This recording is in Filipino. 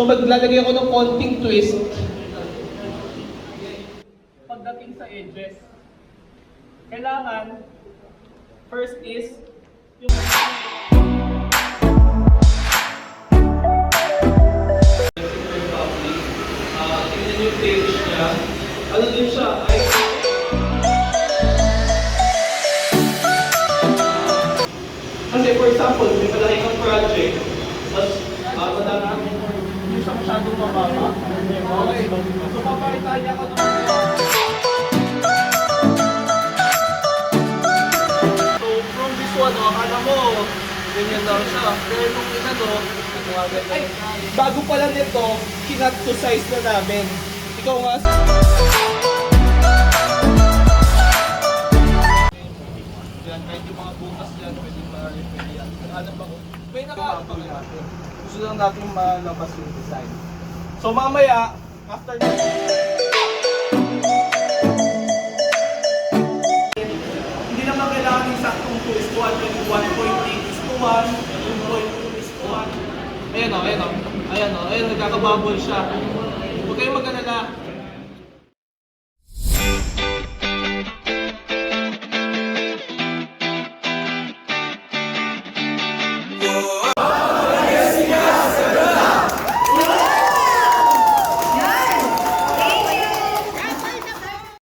So maglalagay ako ng konting twist. Pagdating sa edges, kailangan first is yung tingnan yung page niya. Ano din siya? Kasi for example, may malaki kang project, mas madami hindi siya masyadong mababa. Okay. So papakita niya ako ng so from this one, akala mo ganyan daw siya. Pero nung ay, bago pala nito, kinat to size na namin. Ikaw nga. Yan, kahit yung mga butas yan, pwede yan. Alam ba ko? May nakaalam pa natin. Gusto lang natin malabas yung design. So mamaya, after that, hindi naman kailangan yung saktong 2:1, 1.8:1, 2.2:1. Ayan o, nagkakabubble siya. Huwag kayong mag-alala.